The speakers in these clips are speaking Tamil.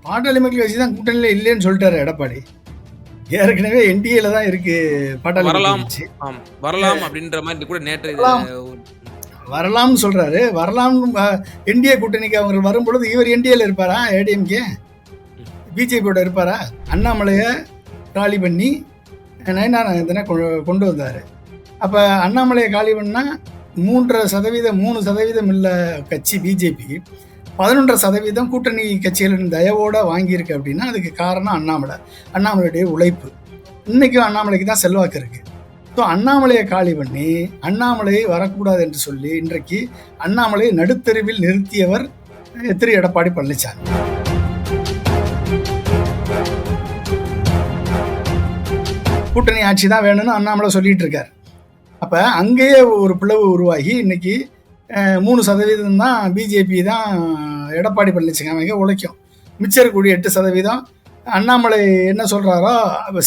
பாட்டாளி மக்கள் கட்சி தான் கூட்டணியில இல்லைன்னு சொல்லிட்டாரு எடப்பாடி. ஏற்கனவே என்டிஏல தான் இருக்கு பாட்டாளி மக்கள் வரலாம் கட்சி. வரலாம் அப்படின்ற மாதிரி கூட நேற்று வரலாம் வரலாம்னு சொல்றாரு. வரலாம் என்டிஏ கூட்டணிக்கு அவங்க வரும்பொழுது இவர் என்டிஏல இருப்பாரா? ஏடிஎம்கே பிஜேபியோட இருப்பாரா? அண்ணாமலைய காலி பண்ணி நயனாரந்தனை கொண்டு வந்தாரு. அப்ப அண்ணாமலையை காலி பண்ணா 3% இல்ல கட்சி பிஜேபி 11% கூட்டணி கட்சிகளின் தயவோட வாங்கியிருக்கு அப்படின்னா அதுக்கு காரணம் அண்ணாமலையுடைய உழைப்பு. இன்னைக்கும் அண்ணாமலைக்கு தான் செல்வாக்கு இருக்கு. ஸோ அண்ணாமலையை காலி பண்ணி அண்ணாமலையை வரக்கூடாது என்று சொல்லி இன்றைக்கு அண்ணாமலையை நடுத்தெருவில் நிறுத்தியவர் திரு எடப்பாடி பழனிசாமி. கூட்டணி ஆட்சி தான் வேணும்னு அண்ணாமலை சொல்லிட்டு இருக்காரு. அப்ப அங்கேயே ஒரு பிளவு உருவாகி இன்னைக்கு 3% தான் பிஜேபி தான் எடப்பாடி பழனிசாமிக்கு உழைக்கும். மிச்சம் இருக்கக்கூடிய 8% அண்ணாமலை என்ன சொல்றாரோ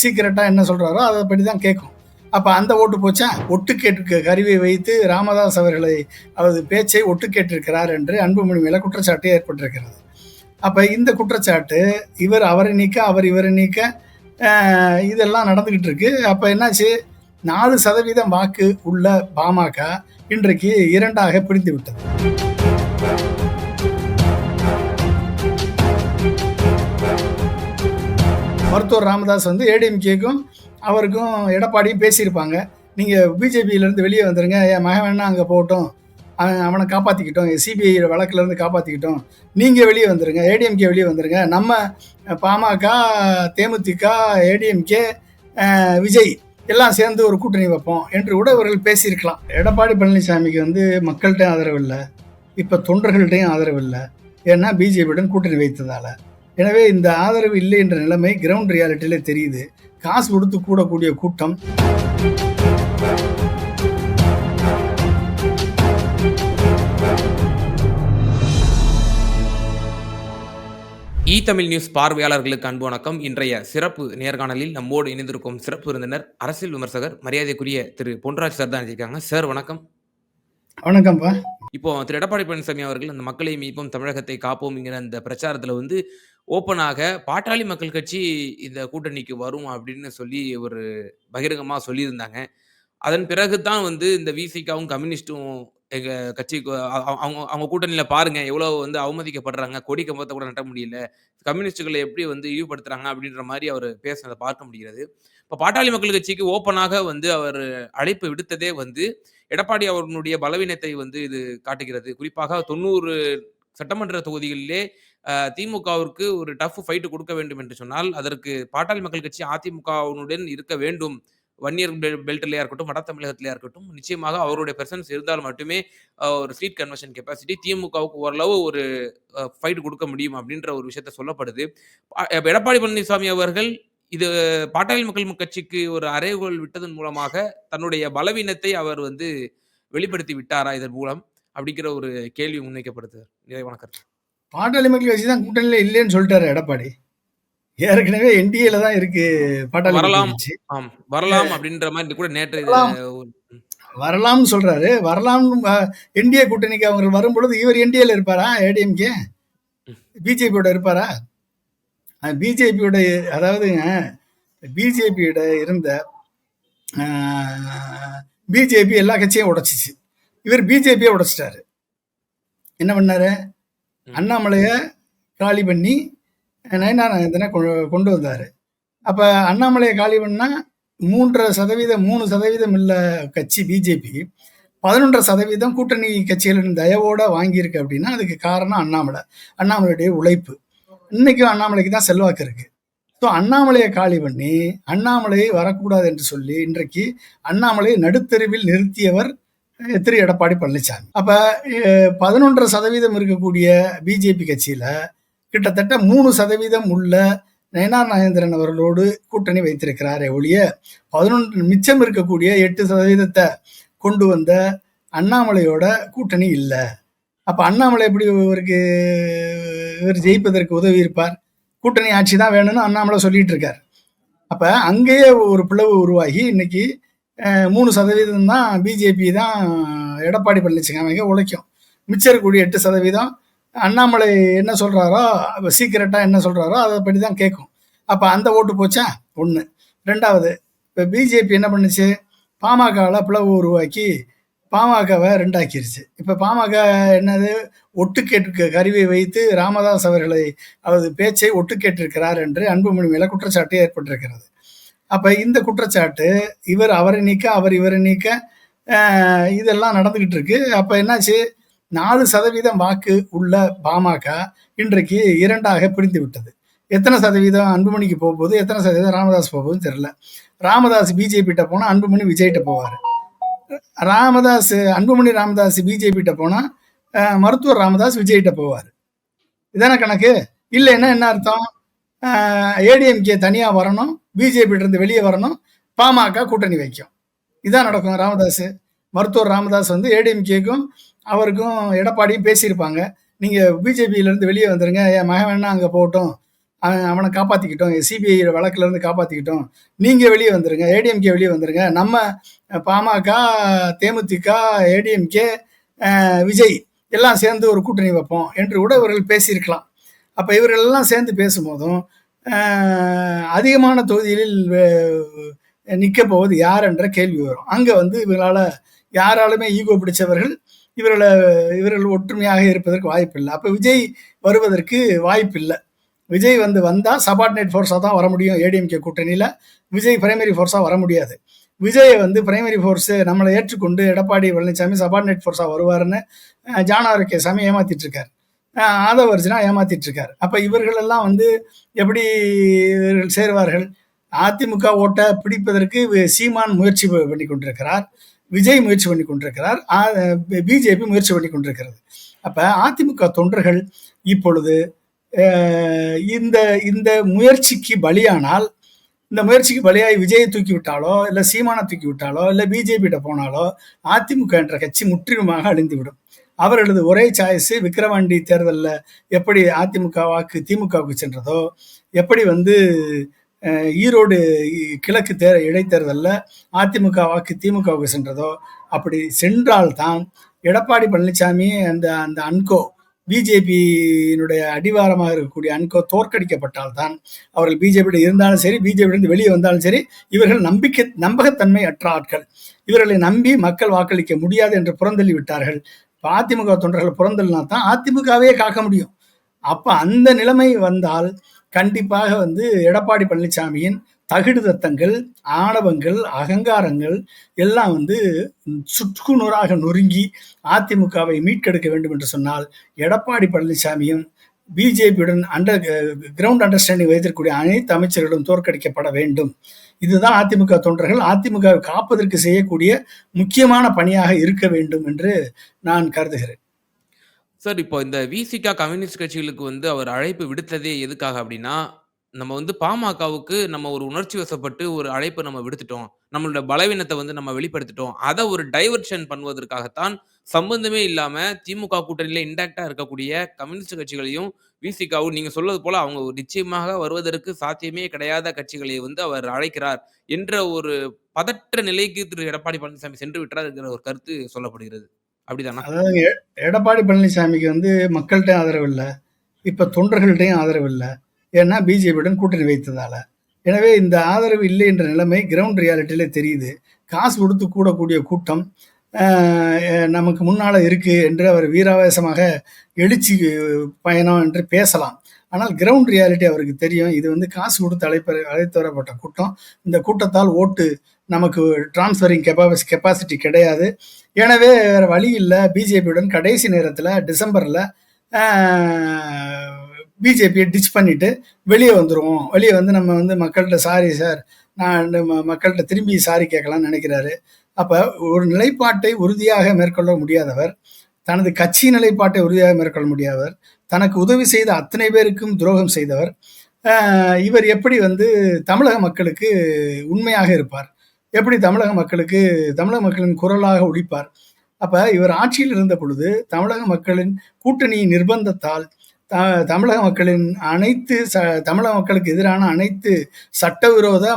சீக்கிரட்டா என்ன சொல்றாரோ அதை படி தான் கேட்கும். அப்ப அந்த ஓட்டு போச்சா? ஒட்டு கேட்டு கருவியை வைத்து ராமதாஸ் அவர்களை அவரது பேச்சை ஒட்டு கேட்டிருக்கிறார் என்று அன்புமணி மேல குற்றச்சாட்டு ஏற்பட்டிருக்கிறது. அப்ப இந்த குற்றச்சாட்டு அவரை நீக்க அவர் இவரை நீக்க இதெல்லாம் நடந்துகிட்டு இருக்கு. அப்ப என்னாச்சு? 4% வாக்கு உள்ள பாமக இன்றைக்கு 2ஆக பிரிந்து விட்டது. மருத்துவர் ராமதாஸ் ஏடிஎம்கேக்கும் அவருக்கும் எடப்பாடியும் பேசியிருப்பாங்க. நீங்கள் பிஜேபியிலேருந்து வெளியே வந்துருங்க, என் மகன் வேணா அங்கே போகட்டும், அவனை காப்பாற்றிக்கிட்டோம், சிபிஐ வழக்கிலேருந்து காப்பாற்றிக்கிட்டோம், நீங்கள் வெளியே வந்துருங்க, ஏடிஎம்கே வெளியே வந்துருங்க, நம்ம பாமக, தேமுதிக, ஏடிஎம்கே, விஜய் எல்லாம் சேர்ந்து ஒரு கூட்டணி வைப்போம் என்று கூட இவர்கள் பேசியிருக்கலாம். எடப்பாடி பழனிசாமிக்கு மக்கள்கிட்ட ஆதரவு இல்லை, இப்போ தொண்டர்கள்ட்டையும் ஆதரவு இல்லை. ஏன்னா பிஜேபியுடன் கூட்டணி வைத்ததால. எனவே இந்த ஆதரவு இல்லை என்ற நிலைமை கிரவுண்ட் ரியாலிட்டியில தெரியுது. காசு கொடுத்து கூடக்கூடிய கூட்டம். தமிழ் நியூஸ் பார்வையாளர்களுக்கு அன்பு வணக்கம். இன்றைய சிறப்பு நேர்காணலில் நம்மோடு இணைந்திருக்கும் சிறப்பு விருந்தினர் அரசியல் விமர்சகர் மரியாதைக்குரிய திரு பொன்ராஜ் சார் தான் இருக்காங்க. சார் வணக்கம். வணக்கம்ப்பா. இப்போ திரு எடப்பாடி பழனிசாமி அவர்கள் அந்த மக்களை மீட்போம் தமிழகத்தை காப்போம்ங்கிற அந்த பிரச்சாரத்துல ஓப்பனாக பாட்டாளி மக்கள் கட்சி இந்த கூட்டணிக்கு வரும் அப்படின்னு சொல்லி ஒரு பகிரங்கமா சொல்லியிருந்தாங்க. அதன் பிறகு தான் இந்த விசிகாவும் கம்யூனிஸ்டும் எங்க கட்சிக்கு அவங்க கூட்டணியில பாருங்க எவ்வளவு அவமதிக்கப்படுறாங்க, கொடி கம்பத்தை கூட நட்ட முடியல, கம்யூனிஸ்டுகளை எப்படி இழிவுபடுத்துறாங்க அப்படின்ற மாதிரி அவர் பேசுனதை பார்க்க முடிகிறது. இப்போ பாட்டாளி மக்கள் கட்சிக்கு ஓப்பனாக அவர் அழைப்பு விடுத்ததே எடப்பாடி அவர்களுடைய பலவீனத்தை இது காட்டுகிறது. குறிப்பாக 90 சட்டமன்ற தொகுதிகளிலே திமுகவிற்கு ஒரு டஃப் ஃபைட் கொடுக்க வேண்டும் என்று சொன்னால் அதற்கு பாட்டாளி மக்கள் கட்சி அதிமுகவுடன் இருக்க வேண்டும். வன்னியர் பெல்ட்லயா இருக்கட்டும், வட தமிழகத்திலயா இருக்கட்டும், நிச்சயமாக அவருடைய பிரசன்ஸ் இருந்தால் மட்டுமே ஒரு சீட் கன்வர்ஷன் கெப்பாசிட்டி திமுகவுக்கு ஓரளவு ஒரு ஃபைட் கொடுக்க முடியும் அப்படின்ற ஒரு விஷயத்த சொல்லப்படுது. எடப்பாடி பழனிசாமி அவர்கள் இது பாட்டாளி மக்கள் கட்சிக்கு ஒரு அறைகோல் விட்டதன் மூலமாக தன்னுடைய பலவீனத்தை அவர் வெளிப்படுத்தி விட்டாரா இதன் மூலம் அப்படிங்கிற ஒரு கேள்வி முன்வைக்கப்படுது. நிறைவான கருத்து. பாட்டாளி மக்கள் கட்சி தான் கூட்டணியில இல்லைன்னு சொல்லிட்டாரு எடப்பாடி. ஏற்கனவே என்டிஏல தான் இருக்கு பாட்டாளி வரலாம் அப்படின்ற மாதிரி கூட நேற்று வரலாம்னு சொல்றாரு. வரலாம் என்டிஏ கூட்டணிக்கு அவங்க வரும்பொழுது இவர் என்டிஏல இருப்பாரா? ஏடிஎம்கே பிஜேபியோட இருப்பாரா? பிஜேபியோட அதாவதுங்க பிஜேபியோட இருந்த பிஜேபி எல்லா கட்சியும் உடைச்சிச்சு. இவர் பிஜேபியை உடைச்சிட்டாரு. என்ன பண்ணாரு? அண்ணாமலைய காலி பண்ணி நயனாரந்தனை கொண்டு வந்தாரு. அப்ப அண்ணாமலையை காலி பண்ணா 3% இல்ல கட்சி பிஜேபி 11% கூட்டணி கட்சிகளின் தயவோட வாங்கியிருக்கு அப்படின்னா அதுக்கு காரணம் அண்ணாமலையுடைய உழைப்பு. இன்னைக்கும் அண்ணாமலைக்கு தான் செல்வாக்கு இருக்கு. ஸோ அண்ணாமலையை காலி பண்ணி அண்ணாமலையை வரக்கூடாது என்று சொல்லி இன்றைக்கு அண்ணாமலையை நடுத்தெருவில் நிறுத்தியவர் திரு எடப்பாடி பழனிசாமி. அப்ப 11% இருக்கக்கூடிய பிஜேபி கட்சியில கிட்டத்தட்ட 3% உள்ள நயனார் நாகேந்திரன் அவர்களோடு கூட்டணி வைத்திருக்கிறாரே ஒழிய 11 மிச்சம் இருக்கக்கூடிய 8% கொண்டு வந்த அண்ணாமலையோட கூட்டணி இல்லை. அப்ப அண்ணாமலை எப்படி இவர் ஜெயிப்பதற்கு உதவி இருப்பார்? கூட்டணி ஆட்சி தான் வேணும்னு அண்ணாமலை சொல்லிட்டு இருக்காரு. அப்ப அங்கேயே ஒரு பிளவு உருவாகி இன்னைக்கு 3% தான் பிஜேபி தான் எடப்பாடி பழனிசாமிக்கு உழைக்கும். மிச்சம் இருக்கக்கூடிய 8% அண்ணாமலை என்ன சொல்றாரோ, சீக்ரெட்டா என்ன சொல்றாரோ அதப்படி தான் கேட்கும். அப்ப அந்த ஓட்டு போச்சா? 1. 2வது இப்ப பிஜேபி என்ன பண்ணுச்சு? பாமகவுல பிளவு உருவாக்கி பாமகவை 2 ஆக்கிருச்சு. இப்ப பாமக என்னது? ஒட்டு கேட்க கருவியை வைத்து ராமதாஸ் அவர்களை அவரது பேச்சை ஒட்டு கேட்டிருக்கிறார் என்று அன்புமணி மேல குற்றச்சாட்டு ஏற்பட்டிருக்கிறது. அப்ப இந்த குற்றச்சாட்டு இவர் அவரை நீக்க, அவர் இவரை நீக்க இதெல்லாம் நடந்துகிட்டு இருக்கு. அப்ப என்னாச்சு? 4% வாக்கு உள்ள பாமக இன்றைக்கு 2ஆக பிரிந்து விட்டது. எத்தனை சதவீதம் அன்புமணிக்கு போகுது, எத்தனை சதவீதம் ராமதாஸ் போகுதுன்னு தெரியல. ராமதாஸ் பிஜேபிட்ட போனா அன்புமணி விஜய்கிட்ட போவார். அன்புமணி ராமதாஸ் பிஜேபிட்ட போனா மருத்துவர் ராமதாஸ் விஜய்கிட்ட போவார். இதான கணக்கு? இல்லைன்னா என்ன அர்த்தம்? ஏடிஎம்கே தனியா வரணும், பிஜேபி இருந்து வெளியே வரணும், பாமக கூட்டணி வைக்கும். இதான் நடக்கும். மருத்துவர் ராமதாஸ் வந்து ஏடிஎம்கேக்கும் அவருக்கும் எடப்பாடியும் பேசியிருப்பாங்க. நீங்க பிஜேபியில இருந்து வெளியே வந்துருங்க, என் மகன் வேணா அங்க போகட்டும், அவனை காப்பாத்திக்கிட்டோம், சிபிஐ வழக்குல இருந்து காப்பாத்திக்கிட்டோம், நீங்க வெளியே வந்துருங்க, ஏடிஎம்கே வெளியே வந்துருங்க, நம்ம பாமக, தேமுதிக, ஏடிஎம்கே, விஜய் எல்லாம் சேர்ந்து ஒரு கூட்டணி வைப்போம் என்று கூட இவர்கள் பேசியிருக்கலாம். அப்ப இவர்கள் எல்லாம் சேர்ந்து பேசும்போதும் அதிகமான தொகுதிகளில் நிற்க போவது யார் என்ற கேள்வி வரும். அங்க வந்து இவங்களால யாராலுமே ஈகோ பிடிச்சவர்கள் இவர்கள் ஒற்றுமையாக இருப்பதற்கு வாய்ப்பில்லை. அப்ப விஜய் வருவதற்கு வாய்ப்பில்லை. விஜய் வந்தா சபார்டினேட் ஃபோர்ஸா தான் வர முடியும். ஏடிஎம்கே கூட்டணியில விஜய் பிரைமரி ஃபோர்ஸா வர முடியாது. விஜய் பிரைமரி ஃபோர்ஸ் நம்மளை ஏற்றுக்கொண்டு எடப்பாடி பழனிசாமி சபார்டினேட் ஃபோர்ஸா வருவாருன்னு ஜான் ஆரோக்கியசாமி ஏமாத்திட்டு இருக்காரு. ஆதவர்ஜனா ஏமாத்திட்டு இருக்காரு. அப்ப இவர்கள் எல்லாம் எப்படி இவர்கள் சேருவார்கள்? அதிமுக ஓட்டை பிடிப்பதற்கு சீமான் முயற்சி பண்ணி கொண்டிருக்கிறார், விஜய் முயற்சி பண்ணி கொண்டிருக்கிறார், பிஜேபி முயற்சி பண்ணி கொண்டிருக்கிறது. அப்ப அதிமுக தொண்டர்கள் இப்பொழுது இந்த இந்த முயற்சிக்கு பலியானால், இந்த முயற்சிக்கு பலியாகி விஜயை தூக்கி விட்டாலோ, இல்ல சீமானை தூக்கி விட்டாலோ, இல்ல பிஜேபியிட்ட போனாலோ அதிமுக என்ற கட்சி முற்றிலுமாக அழிந்துவிடும். அவர்களது ஒரே சாய்ஸ் விக்கிரவாண்டி தேர்தலில் எப்படி அதிமுக வாக்கு திமுகவுக்கு சென்றதோ, எப்படி ஈரோடு கிழக்கு இடைத்தேர்தலில் அதிமுக வாக்கு திமுகவுக்கு சென்றதோ, அப்படி சென்றால்தான் எடப்பாடி பழனிசாமி அந்த அந்த அன்கோ பிஜேபியினுடைய அடிவாரமாக இருக்கக்கூடிய அன்கோ தோற்கடிக்கப்பட்டால்தான், அவர்கள் பிஜேபி இருந்தாலும் சரி, பிஜேபியிலிருந்து வெளியே வந்தாலும் சரி, இவர்கள் நம்பகத்தன்மை அற்ற ஆட்கள், இவர்களை நம்பி மக்கள் வாக்களிக்க முடியாது என்று புறந்தள்ளி விட்டார்கள். அதிமுக தொண்டர்கள் புறந்தள்ளினா தான் அதிமுகவே காக்க முடியும். அப்ப அந்த நிலைமை வந்தால் கண்டிப்பாக எடப்பாடி பழனிசாமியின் தகுடுதத்தங்கள், ஆணவங்கள், அகங்காரங்கள் எல்லாம் சுக்குநூறாக நொறுங்கி அதிமுகவை மீட்டெடுக்க வேண்டும் என்று சொன்னால், எடப்பாடி பழனிசாமியும் பிஜேபியுடன் கிரவுண்ட் அண்டர்ஸ்டாண்டிங் வைத்திருக்கக்கூடிய அனைத்து அமைச்சர்களும் தோற்கடிக்கப்பட வேண்டும். இதுதான் அதிமுக தொண்டர்கள் அதிமுகவை காப்பதற்கு செய்யக்கூடிய முக்கியமான பணியாக இருக்க வேண்டும் என்று நான் கருதுகிறேன். சார், இப்போ இந்த விசிக கம்யூனிஸ்ட் கட்சிகளுக்கு அவர் அழைப்பு விடுத்ததே எதுக்காக அப்படின்னா, நம்ம பாமகவுக்கு நம்ம ஒரு உணர்ச்சி வசப்பட்டு ஒரு அழைப்ப நம்ம விடுத்துட்டோம். நம்மளோட பலவீனத்த நம்ம வெளிப்படுத்திட்டோம். அத ஒரு டைவர்ஷன் பண்ணுவதற்காகத்தான் சம்பந்தமே இல்லாம திமுக கூட்டணியில இன்டாக்ட்டா இருக்கக்கூடிய கம்யூனிஸ்ட் கட்சிகளையும், விசிகாவும் நீங்க சொல்வது போல அவங்க நிச்சயமாக வருவதற்கு சாத்தியமே கிடையாத கட்சிகளை அவர் அழைக்கிறார் என்ற ஒரு பதற்ற நிலைக்கு திரு எடப்பாடி பழனிசாமி சென்று விட்டார் என்கிற ஒரு கருத்து சொல்லப்படுகிறது. அப்படிதானா? அதாவது எடப்பாடி பழனிசாமிக்கு மக்கள்கிட்ட ஆதரவு இல்ல. இப்ப தொண்டர்கள்ட்டையும் ஆதரவு இல்ல. ஏன்னா பிஜேபியுடன் கூட்டணி வைத்ததால. எனவே இந்த ஆதரவு இல்லை என்ற நிலைமை கிரவுண்ட் ரியாலிட்டியில தெரியுது. காசு கொடுத்து கூடக்கூடிய கூட்டம் நமக்கு முன்னால இருக்கு என்று அவர் வீராவேசமாக எழுச்சி பயணம் என்று பேசலாம். ஆனால் கிரவுண்ட் ரியாலிட்டி அவருக்கு தெரியும். இது காசு கொடுத்து அழைத்து வரப்பட்ட கூட்டம். இந்த கூட்டத்தால் ஓட்டு நமக்கு டிரான்ஸ்ஃபரிங் கெப்பாசிட்டி கிடையாது. எனவே வேற வழி இல்லை. பிஜேபியுடன் கடைசி நேரத்தில் டிசம்பர்ல பிஜேபியை டிச் பண்ணிட்டு வெளியே வந்துடுவோம். வெளியே நம்ம மக்கள்கிட்ட சாரி சார், நான் மக்கள்கிட்ட திரும்பி சாரி கேட்கலாம்னு நினைக்கிறாரு. அப்ப ஒரு நிலைப்பாட்டை உறுதியாக மேற்கொள்ள முடியாதவர், தனது கட்சி நிலைப்பாட்டை உறுதியாக மேற்கொள்ள முடியாதவர், தனக்கு உதவி செய்த அத்தனை பேருக்கும் துரோகம் செய்தவர், இவர் எப்படி தமிழக மக்களுக்கு உண்மையாக இருப்பார்? எப்படி தமிழக மக்களின் குரலாக ஒலிப்பார்? அப்ப இவர் ஆட்சியில் இருந்த பொழுது தமிழக மக்களின் கூட்டணியின் நிர்பந்தத்தால் தமிழக மக்களின் அனைத்து தமிழக மக்களுக்கு எதிரான அனைத்து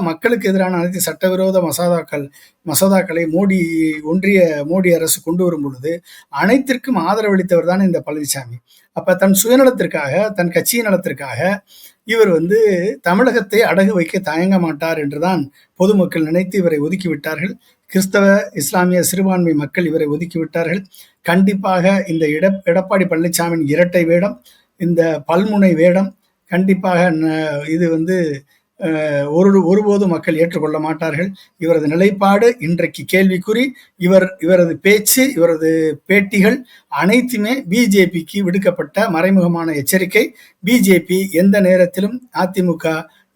மக்களுக்கு எதிரான அனைத்து சட்டவிரோத மசோதாக்களை மோடி அரசு கொண்டு வரும் பொழுது அனைத்திற்கும் ஆதரவளித்தவர் தான் இந்த பழனிசாமி. அப்ப தன் சுயநலத்திற்காக, தன் கட்சியின் நலத்திற்காக இவர் தமிழகத்தை அடகு வைக்க தயங்க மாட்டார் என்றுதான் பொதுமக்கள் நினைத்து இவரை ஒதுக்கிவிட்டார்கள். கிறிஸ்தவ, இஸ்லாமிய சிறுபான்மை மக்கள் இவரை ஒதுக்கிவிட்டார்கள். கண்டிப்பாக இந்த எடப்பாடி பழனிசாமியின் இரட்டை வேடம், இந்த பல்முனை வேடம் கண்டிப்பாக இது ஒருபோதும் மக்கள் ஏற்றுக்கொள்ள மாட்டார்கள். இவரது நிலைப்பாடு இன்றைக்கு கேள்விக்குறி. இவரது பேச்சு, இவரது பேட்டிகள் அனைத்துமே பிஜேபிக்கு விடுக்கப்பட்ட மறைமுகமான எச்சரிக்கை. பிஜேபி எந்த நேரத்திலும் அதிமுக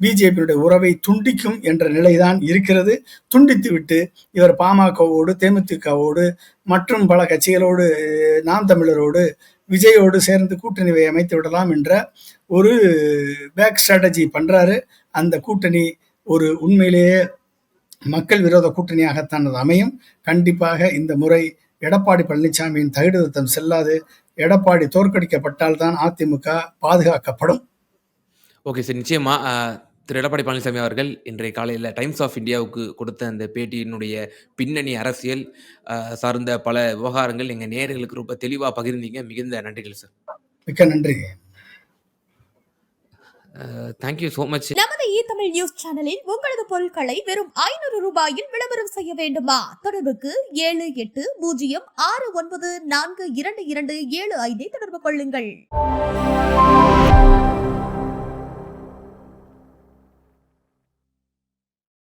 பிஜேபியுடைய உறவை துண்டிக்கும் என்ற நிலைதான் இருக்கிறது. துண்டித்துவிட்டு இவர் பாமகவோடு, தேமுதிகவோடு மற்றும் பல கட்சிகளோடு, நாம் தமிழரோடு, விஜயோடு சேர்ந்து கூட்டணி அமைத்து விடலாம் என்ற ஒரு பேக் ஸ்ட்ராட்டஜி பண்றாரு. அந்த கூட்டணி ஒரு உண்மையிலேயே மக்கள் விரோத கூட்டணியாகத்தான் அது அமையும். கண்டிப்பாக இந்த முறை எடப்பாடி பழனிசாமியின் தகுதித்தம் செல்லாது. எடப்பாடி தோற்கடிக்கப்பட்டால் தான் அதிமுக பாதுகாக்கப்படும். Okay sir. நிச்சயமா திரு எடப்பாடி பழனிசாமி அவர்கள் இன்றைய காலையில் டைம்ஸ் ஆஃப் இந்தியாவுக்கு கொடுத்த அந்த பேட்டியினுடைய பின்னணி அரசியல் சார்ந்த பல விவகாரங்கள் எங்கள் நேயர்களுக்கு ரொம்ப தெளிவாக பகிர்ந்தீங்க. மிகுந்த நன்றிகள் சார். மிக்க நன்றி. Thank you so much. நமது இ-தமிழ் நியூஸ் சேனலில் உங்களது பொருட்களை வெறும் 500 ரூபாயில் விளம்பரம் செய்ய வேண்டுமா? தொடர்புக்கு 7806942275 தொடர்பு கொள்ளுங்கள்.